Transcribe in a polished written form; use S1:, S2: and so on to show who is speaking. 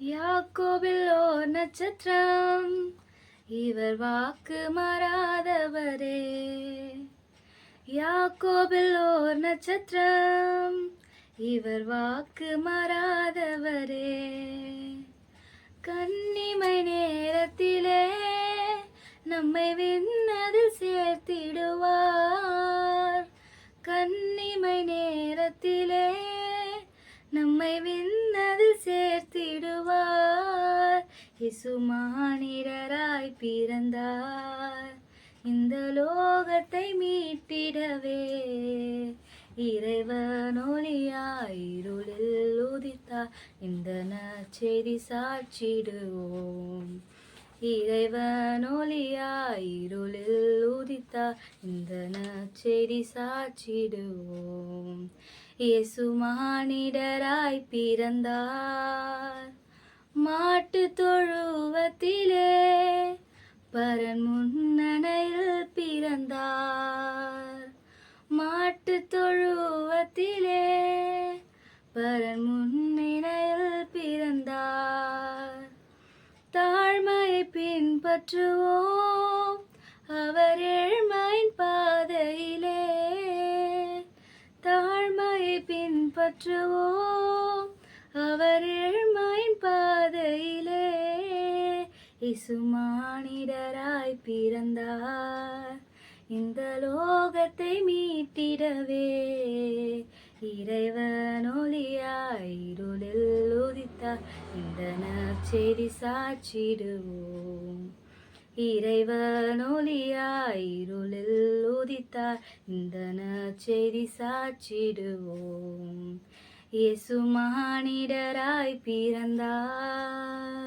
S1: யாக்கோபில் ஓர் நட்சத்திரம், இவர் வாக்கு மாறாதவரே. யாக்கோபில் ஓர் நட்சத்திரம், இவர் வாக்கு மாறாதவரே. கன்னிமை நேரத்திலே நம்மை விண்ணதில் சேர்த்திடுவார். கன்னிமை நேரத்திலே நம்மை விண்ணதில் சேர்த்திடுவார். இயேசு மானிடராய் பிறந்தார், இந்த லோகத்தை மீட்டிடவே. இறைவன் ஒளியாய் இருளில் உதித்தார், இந்த நற்செய்தி சாட்சிடுவோம். இறைவன் ஒளியாய் இருளில் உதித்தார், இந்த நற்செய்தி சாட்சிடுவோம். இயேசு மானிடராய் பிறந்தார், மாட்டு தொழுவத்திலே பரன் முன்னணையில் பிறந்தார். மாட்டு தொழுவத்திலே பரன் முன்னிலையில் பிறந்தார். தாழ்மையை பின்பற்றுவோம், அவர் ஏழ்மையின் பாதையிலே. தாழ்மையை பின்பற்றுவோம், அவர் ஏழ்மையின் பாதையிலே. இயேசு மானிடராய் பிறந்தார், இந்த லோகத்தை மீட்டிடவே. இறைவன் ஒளியாய் இருளில் உதித்தார், இந்த நற்செய்தி சாட்சிடுவோம். இறைவன் ஒளியாய் இருளில் உதித்தார், இந்த நற்செய்தி சாட்சிடுவோம். இயேசு மானிடராய் பிறந்தார்.